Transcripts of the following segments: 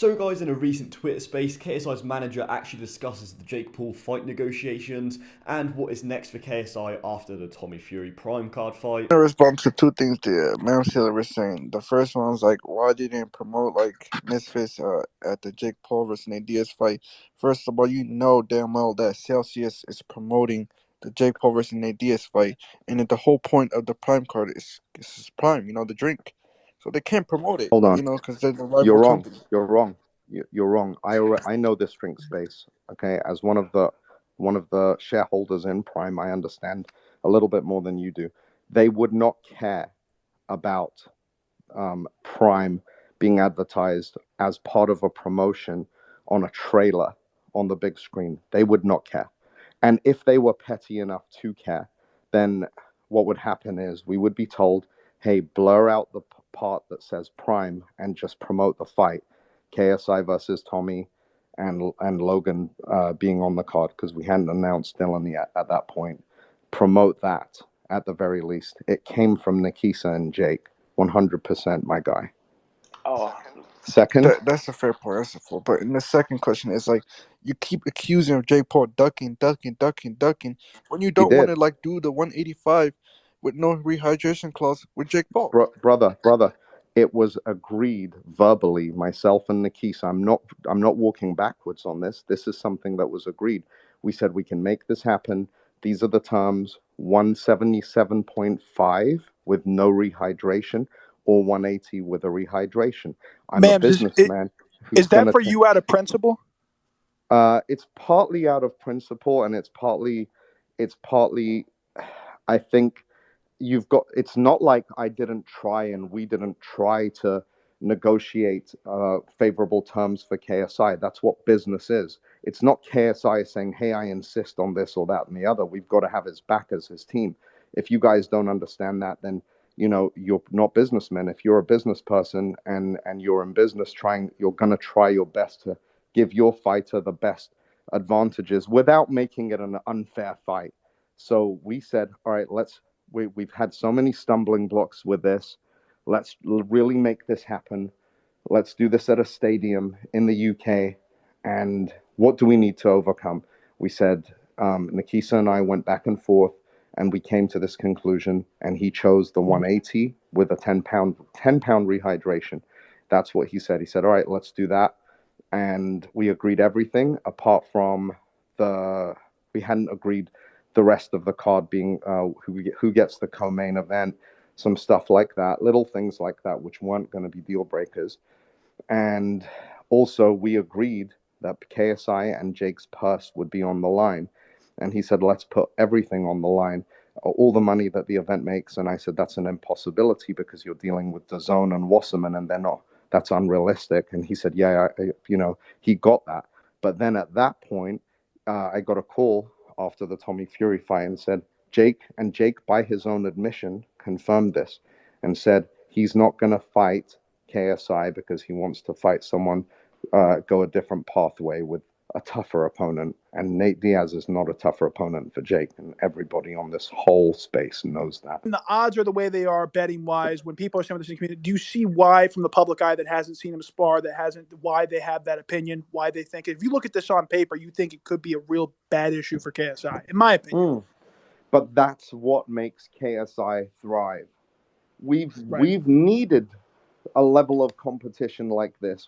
So guys, in a recent Twitter space, KSI's manager actually discusses the Jake Paul fight negotiations and what is next for KSI after the Tommy Fury Prime card fight. I respond to two things there. Mary Taylor was saying. The first one was like, why didn't you promote like Misfits at the Jake Paul versus Nate Diaz fight? First of all, you know damn well that Celsius is promoting the Jake Paul versus Nate Diaz fight, and that the whole point of the Prime card is Prime, the drink. So they can't promote it, Hold on. because they're the You're rival wrong. company. You're wrong. You're wrong. I know this drink space. Okay, as one of the shareholders in Prime, I understand a little bit more than you do. They would not care about Prime being advertised as part of a promotion on a trailer on the big screen. They would not care. And if they were petty enough to care, then what would happen is we would be told, hey, blur out the part that says Prime and just promote the fight. KSI versus Tommy and Logan being on the card, because we hadn't announced Dylan yet at that point. Promote that at the very least. It came from Nikisa and Jake. 100%, my guy. Oh, Second, That's a fair point. That's a fair. But in the second question is like, you keep accusing of Jake Paul ducking, when you he don't want did. to like do the 185 with no rehydration clause with Jake Paul. Brother, it was agreed verbally, myself and Nikisa. I'm not walking backwards on this. This is something that was agreed. We said we can make this happen. These are the terms: 177.5 with no rehydration, or 180 with a rehydration. I'm a ma'am, businessman is who's that gonna for you out of principle? it's partly out of principle, and it's partly I think it's not like I didn't try and we didn't try to negotiate favorable terms for KSI. That's what business is. It's not KSI saying, hey, I insist on this or that and the other. We've got to have his back as his team. If you guys don't understand that, then you're not businessmen. If you're a business person and you're in business, you're gonna try your best to give your fighter the best advantages without making it an unfair fight. So we said, all right, we've had so many stumbling blocks with this. Let's really make this happen. Let's do this at a stadium in the UK. And what do we need to overcome? We said, Nikisa and I went back and forth, and we came to this conclusion. And he chose the 180 with a 10 pound rehydration. That's what he said. He said, all right, let's do that. And we agreed everything apart from we hadn't agreed the rest of the card being who gets the co-main event, some stuff like that, little things like that, which weren't going to be deal breakers. And also, we agreed that KSI and Jake's purse would be on the line. And he said, let's put everything on the line, all the money that the event makes. And I said, that's an impossibility because you're dealing with DAZN and Wasserman, and they're not. That's unrealistic. And he said, yeah, he got that. But then at that point, I got a call after the Tommy Fury fight and said, Jake, by his own admission, confirmed this and said he's not going to fight KSI because he wants to fight someone, go a different pathway with a tougher opponent. And Nate Diaz is not a tougher opponent for Jake, and everybody on this whole space knows that. And the odds are the way they are betting wise. When people are saying this in the community, do you see why from the public eye that hasn't seen him spar, why they have that opinion, why they think it? If you look at this on paper, you think it could be a real bad issue for KSI, in my opinion. But that's what makes KSI thrive. We've Right. needed a level of competition like this.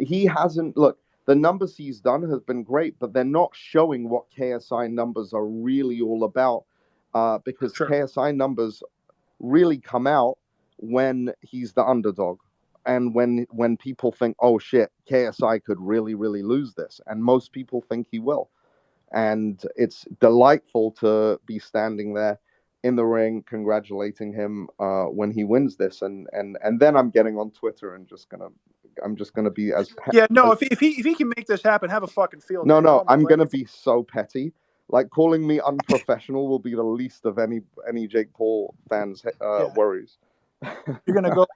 He hasn't, look, the numbers he's done has been great, but they're not showing what KSI numbers are really all about, because Sure. KSI numbers really come out when he's the underdog, and when people think, oh shit, KSI could really, really lose this, and most people think he will. And it's delightful to be standing there in the ring congratulating him when he wins this, and then I'm getting on Twitter and I'm just gonna be Yeah, no. If he can make this happen, have a fucking field day. no, I'm gonna Like, be so petty. Like, calling me unprofessional will be the least of any Jake Paul fans' yeah. worries. You're gonna go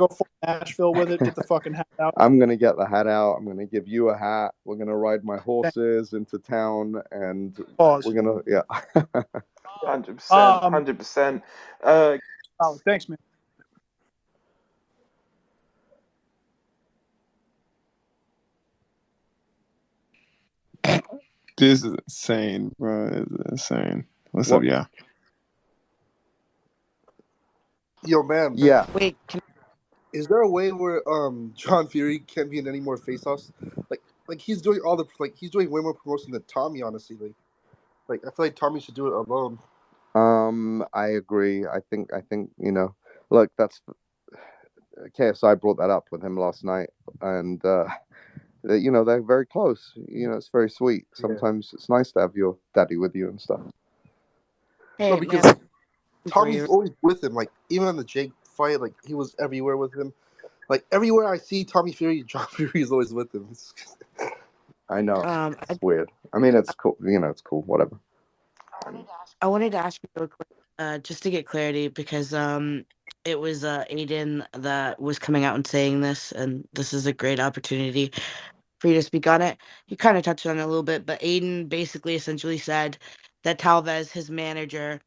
full Nashville with it. Get the fucking hat out. I'm gonna get the hat out. I'm gonna give you a hat. We're gonna ride my horses into town, and Pause. we're gonna 100%. 100%. Oh, thanks, man. This is insane, bro. This is insane. What's What? up, yeah? Yo, man. Yeah. Wait, Is there a way where John Fury can't be in any more face-offs? Like he's doing he's doing way more promotion than Tommy, honestly. Like I feel like Tommy should do it alone. I agree. I think look, that's KSI brought that up with him last night, and they're very close. It's very sweet. Yeah. Sometimes it's nice to have your daddy with you and stuff. hey, No, because man. Tommy's always with him. Like even in the Jake fight, like he was everywhere with him. Like everywhere I see Tommy Fury, John Fury is always with him. I know. I, It's weird. I mean, it's cool. It's cool. Whatever. I wanted to ask you real quick, just to get clarity, because it was Aiden that was coming out and saying this, and this is a great opportunity for you to speak on it. You kind of touched on it a little bit, but Aiden basically essentially said that Talvez, his manager,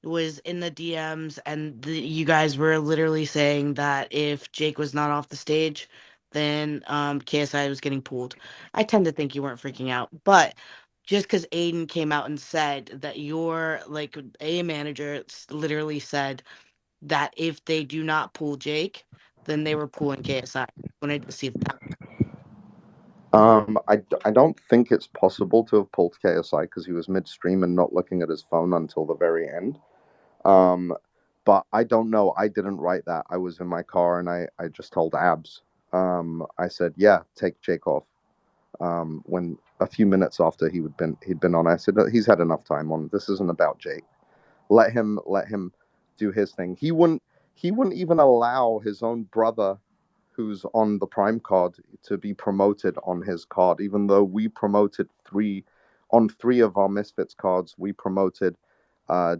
was in the DMs, and you guys were literally saying that if Jake was not off the stage, then KSI was getting pulled. I tend to think you weren't freaking out, but just because Aiden came out and said that your like a manager literally said that if they do not pull Jake, then they were pulling KSI. Wanted to see if that. I don't think it's possible to have pulled KSI because he was midstream and not looking at his phone until the very end. But I don't know. I didn't write that. I was in my car and I just told Abs. I said, yeah, take Jake off. When a few minutes after he'd been on, I said, he's had enough time on. This isn't about Jake. Let him do his thing. He wouldn't even allow his own brother, who's on the Prime card, to be promoted on his card, even though we promoted three of our Misfits cards. We promoted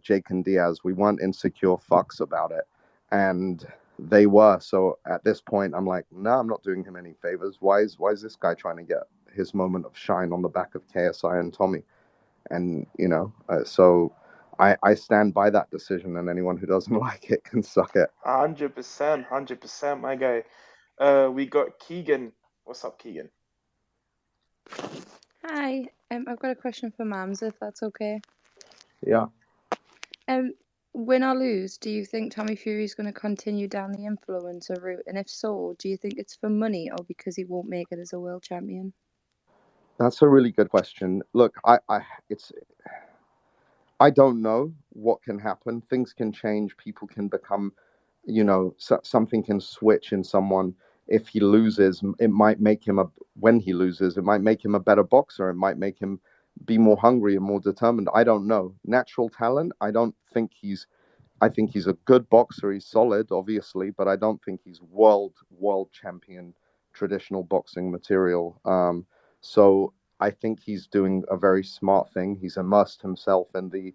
Jake and Diaz. We weren't insecure fucks about it, and they were. So at this point, I'm like, no, I'm not doing him any favors. Why is this guy trying to get his moment of shine on the back of KSI and Tommy? And so I stand by that decision, and anyone who doesn't like it can suck it. 100%, my guy. We got Keegan. What's up, Keegan? Hi, I've got a question for Mams, if that's okay. Yeah. Win or lose, do you think Tommy Fury's going to continue down the influencer route? And if so, do you think it's for money or because he won't make it as a world champion? That's a really good question. Look, I don't know what can happen. Things can change. People can become, something can switch in someone. If he loses, it might make him when he loses, it might make him a better boxer. It might make him be more hungry and more determined. I don't know. Natural talent, I think he's a good boxer. He's solid, obviously, but I don't think he's world champion traditional boxing material. So I think he's doing a very smart thing. He's immersed himself in the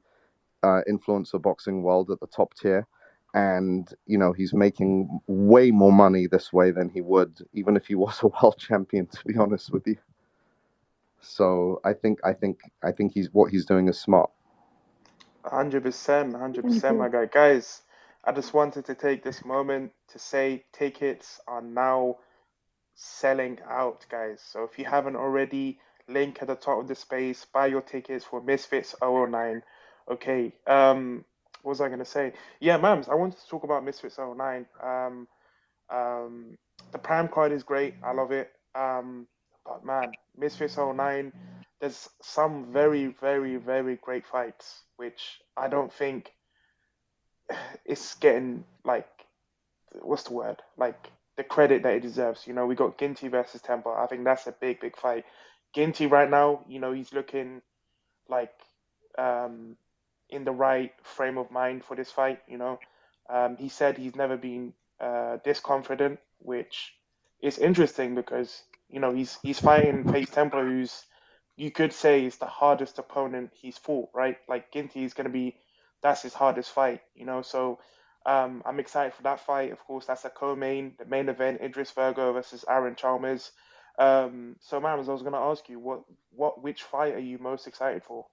influencer boxing world at the top tier, and he's making way more money this way than he would even if he was a world champion. To be honest with you, so I think what he's doing is smart. 100%, my guy. Guys, I just wanted to take this moment to say tickets are now selling out, guys. So if you haven't already, link at the top of the space, buy your tickets for Misfits 009. Okay, what was I gonna say? Yeah, Mams, I wanted to talk about Misfits 009. The Prime card is great, I love it. But man, Misfits 009, there's some very, very, very great fights, which I don't think it's getting like what's the word? Like the credit that it deserves. We got Ginty versus Temper. I think that's a big, big fight. Ginty right now, he's looking like um, in the right frame of mind for this fight. He said he's never been this confident, which is interesting because he's fighting Pace Templar, who's you could say is the hardest opponent he's fought, right? Like Ginty is going to be that's his hardest fight. So I'm excited for that fight. Of course, that's a co-main, the main event, Idris Virgo versus Aaron Chalmers. So, Mams, I was going to ask you, which fight are you most excited for?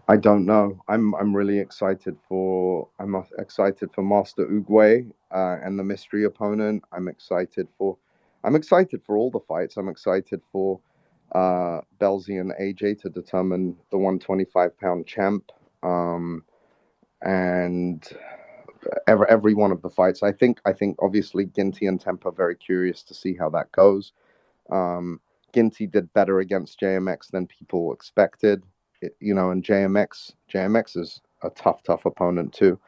I don't know. I'm really excited for Master Uguay and the mystery opponent. I'm excited for I'm excited for all the fights. I'm excited for Belzy and AJ to determine the 125-pound champ. And every one of the fights. I think obviously Ginty and Temp are very curious to see how that goes. Ginty did better against JMX than people expected. And JMX is a tough opponent too.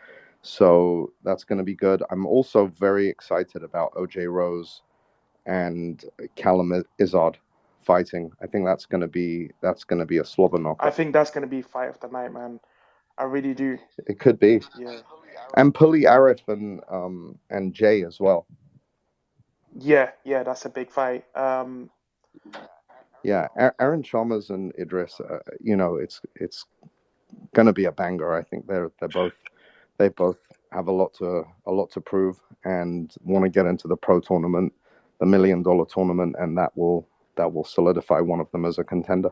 So that's going to be good. I'm also very excited about OJ Rose and Callum Izard fighting. I think that's going to be a slobber knocker. I think that's going to be fight of the night, man. I really do. It could be. Yeah. And Pulley Arif and Jay as well. Yeah, that's a big fight. Yeah, Aaron Chalmers and Idris. It's going to be a banger. I think they both have a lot to prove and want to get into the pro tournament, the $1 million tournament, and that will solidify one of them as a contender.